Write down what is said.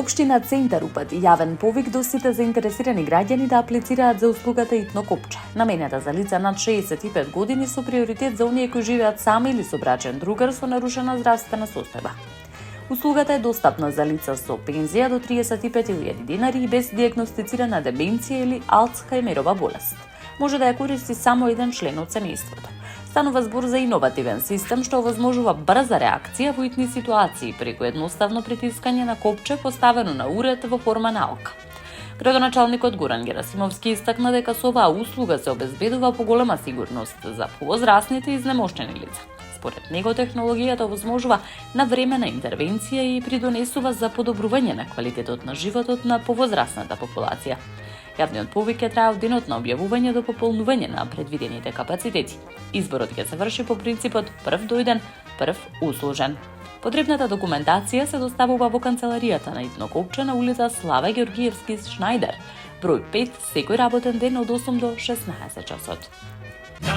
Општина Центар упати јавен повик до сите заинтересирани граѓани да аплицираат за услугата Итно копче, наменета за лица над 65 години со приоритет за оние кои живеат сами или со брачен другар со нарушена здравствена состојба. Услугата е достапна за лица со пензија до 35.000 динари и без дијагностицирана деменција или Алцхајмерова болест. Може да ја користи само еден член од семејството. Станува збор за иновативен систем што овозможува брза реакција во итни ситуации преку едноставно притискање на копче поставено на уред во форма на ока. Градоначалникот Горан Герасимовски истакна дека со оваа услуга се обезбедува поголема сигурност за повозрасните и изнемоштени лица. Според него технологијата овозможува навремена интервенција и придонесува за подобрување на квалитетот на животот на повозрасната популација. Јавниот повик ќе трае од денот на објавување до пополнување на предвидените капацитети. Изборот ќе се врши по принципот прв дојден, прв услужен. Потребната документација се доставува во канцеларијата на Итно копче на улица Слава Георгиевски Шнајдер, број 5, секој работен ден од 8 до 16 часот.